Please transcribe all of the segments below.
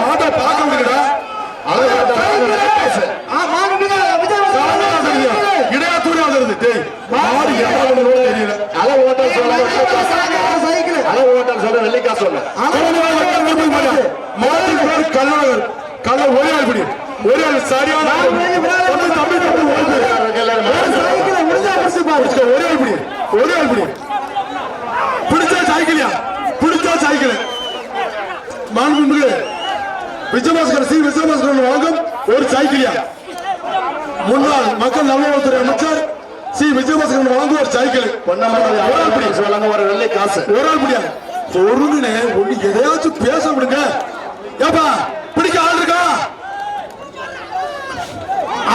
மாட்டை பார்க்க முடியல. இடையாத்தூர் வந்துருது. மாடு தெரியல. அளவு ஓட்டம் சொல்ல வெள்ளிக்கா சொல்ல மாட்டின் பேர் கல்லழகர். கல்ல ஒரே ஆள் பிடி. ஒரே ஆள் சரியான ஒரே ஆள் பிடி. ஒரே ஆள் பிடி. பிடிச்சா சைக்கிளியா? பிடிச்சா சைக்கிள். மாண்புமிகு விஜயபாஸ்கர் சி. விஜயபாஸ்கர் வழங்கும் ஒரு சைக்கிளியா? முன்னாள் மக்கள் நல்வாழ்வுத்துறை அமைச்சர் சி. விஜயபாஸ்கர் வழங்கும் ஒரு சைக்கிள். ஒரு வெள்ளை காசு. ஒரு ஆள் பிடியா? பொருளுன்னு ஒண்ணு எதையாச்சும் பேச விடுங்க. ஏப்பா பிடிக்க ஆள் இருக்கா?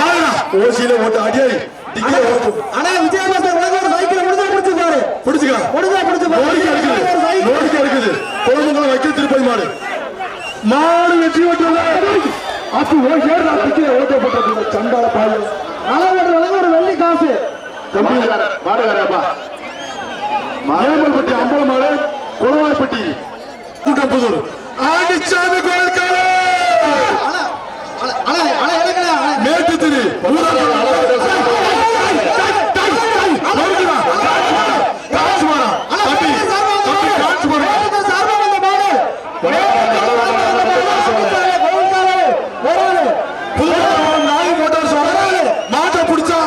ஆளா ஓசியில ஓட்டு அடியாய் டிக்கெட் ஓட்டு. ஆனா விஜயபாஸ்கர் வழங்கும் சைக்கிள் முடிஞ்சா பிடிச்சுப்பாரு. பிடிச்சுக்க முடிஞ்சா பிடிச்சு நோடிக்கை இருக்குது. குழந்தைங்களை வைக்க திருப்பதி மாடு மாடு வெற்றி ஓட்டுல அப்படி ஓட்டப்பட்ட சண்டால பாடு. அளவு ஒரு வெள்ளி காசு. மாடுகாரப்பா மாயம்பட்டி அம்பலமாடு குளவாய்ப்பட்டி கூட்டப்புதூர் ஆண்டிச்சாமி கோயிலுக்கார மேட்டு திரு மாட்டை பிடிச்சா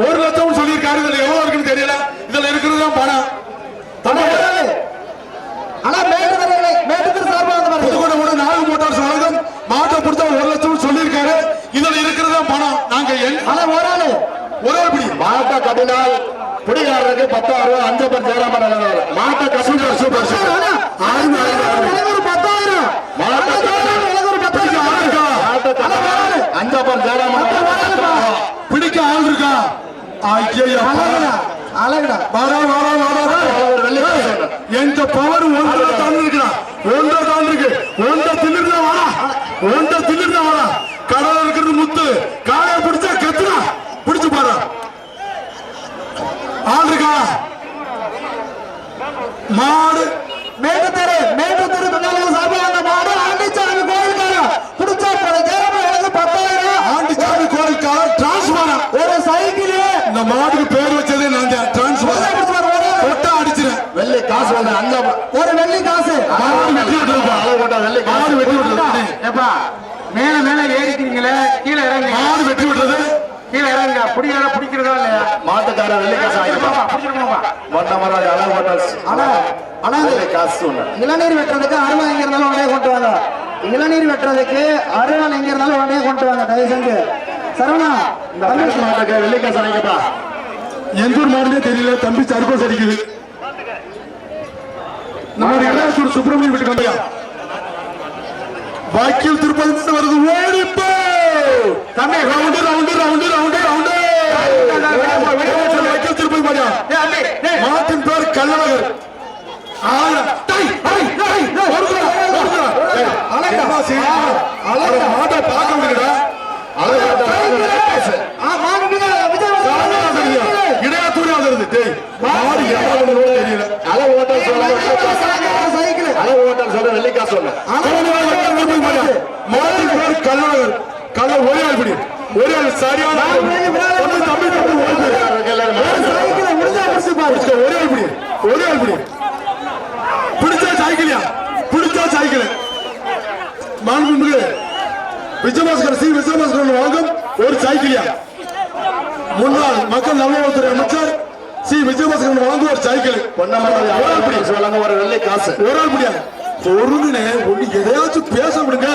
1 லட்சம் சொல்லியிருக்காரு. இதுல எவ்வளவு இருக்குன்னு தெரியல. இதுல இருக்கிறது தான் பணம். புதுக்கோட்டை நாலு மோட்டார்ஸ் வழங்கும் மாட்டை பிடிச்சா 1 லட்சம் சொல்லியிருக்காரு. இதுல இருக்கிறது தான் பணம். நாங்க ஒரு ஆள் பிடி. மாட்டை கட்டினால் பிடிக்காரருக்கு 10,000 ரூபாய். 5 பேர் சேராம மாட்டை கட்டி சூப்பர் சூப்பர் 5 பேர் சேராம பிடிக்க ஆள் இருக்கா? எந்த பவர் ஒன்றை தில்லிருந்தா வாடா. கடல இருக்கிறது முத்து. காலைய பிடிச்சா கத்துனா பிடிச்சு பாரு. ஆள் இருக்கா? மாடு மேட்டுத்தெரு சார்பாக மாடு ஆண்டிச்சாமி கோயிலுக்கார பிடிச்சா எனக்கு 10,000. ஆண்டிச்சாமி கோயிலுக்கார டிரான்ஸ்பாரம் ஒரு சைக்கிள். இந்த மாட்டுக்கு பேர் வச்சதே நான் தான். டிரான்ஸ்பாரம் தொட்டா அடிச்சிருக்கேன். வெள்ளி காசு ஒரு வெள்ளி காசு. மாடு வெட்டி விட்டுறது. ஏப்பா மேல மேல ஏறிக்கிறீங்களே கீழே இறங்க. மாடு வெட்டி விட்டுறது கீழே இறங்க. பிடிக்கிறதா இல்லையா? மாட்டுக்கார வெள்ளி காசு இளநீர் வெட்டுறதுக்கு அருவா எங்க இருந்தாலும் உடனே கொண்டு வாங்க. இளநீர் வெட்டுறதுக்கு அருவா எங்க இருந்தாலும் உடனே கொண்டு வாங்க. தயவு செஞ்சு சரவணா மாட்டுக்கு வெள்ளி காசு அணைக்கப்பா. எந்த ஒரு மாடுனே தெரியல. தம்பி சர்க்கோஸ் அடிக்குது. நம்ம இளையாத்தூர் சுப்பிரமணியம் வீட்டுக்கு வந்தியா? வாக்கில் திருப்பதி வருது. ஓடிப்போ தம்பி round round round round round வாக்கில் திருப்பதி மாடியா? மாட்டின் பேர் கல்லழகர். மாட்டை பார்க்க முடியல. இடையாத்தூர் வந்துருது. மாடு தெரியல. அளவு ஓட்டம் சொல்ல வெள்ளிக்கா சொல்ல மாட்டின் பேர் கல்லழகர். கல்ல ஒரே ஆள் பிடி. ஒரே ஆள் சரியான ஒரே ஆள் பிடி. ஒரே ஆள் பிடி. பிடிச்சா சைக்கிளியா? பிடிச்சா சைக்கிள். மாண்புமிகு விஜயபாஸ்கர் சி. விஜயபாஸ்கர் வழங்கும் ஒரு சைக்கிளியா? முன்னாள் மக்கள் நல்வாழ்வுத்துறை அமைச்சர் சி. விஜயபாஸ்கர் வழங்கும் ஒரு சைக்கிள். ஒரு வெள்ளை காசு. ஒரு ஆள் பிடியா? பொருளுன்னு ஒண்ணு எதையாச்சும் பேச விடுங்க.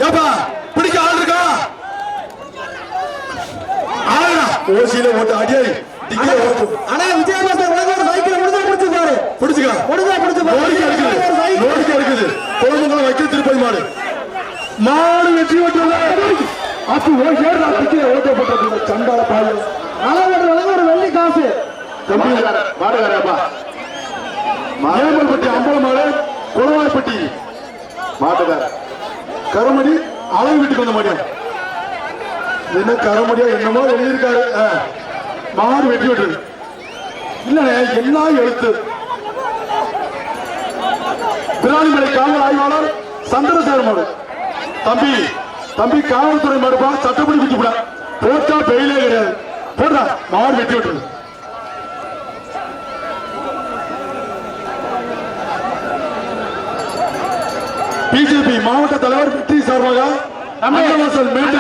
ஏப்பா பிடிக்க ஆள் இருக்கா? ஆளா ஓசியில ஓட்டு அடியாய் டிக்கெட் ஓட்டு. ஆனா விஜயபாஸ்கர் வழங்கும் ஒரு சைக்கிள் முடிஞ்சா பிடிச்சுப்பாரு. பிடிச்சுக்க முடிஞ்சா பிடிச்சு நோடிக்கை இருக்குது. குழந்தைங்களை வைக்க திருப்பதி மாடு வெற்றி ஓட்டுல அப்படி ஓட்டப்பட்ட சண்டால பாடு. அளவு ஒரு வெள்ளி காசு. மாடுகாரப்பா மாயம்பட்டி அம்பலமாடு குளவாய்ப்பட்டி மாட்டுக்கார கருமடி அளவு வீட்டுக்கு வந்த மாட்டியா? என்ன கருமடியா என்னமோ எழுதியிருக்காரு. மாடு வெற்றி விட்டுரு இல்ல எல்லா எழுத்து. பிராணிமலை காவல் ஆய்வாளர் சந்திரசேகர் மாடு. தம்பி தம்பி காவல்துறை மாடுப்பா, சட்டப்படி குத்தி போட போட்டா பெயிலே கிடையாது. போடுறா மாடு வெட்டி விட்டுரு. பிஜேபி மாவட்ட தலைவர் வெற்றி சார்பாக அன்னவாசல் மேட்டு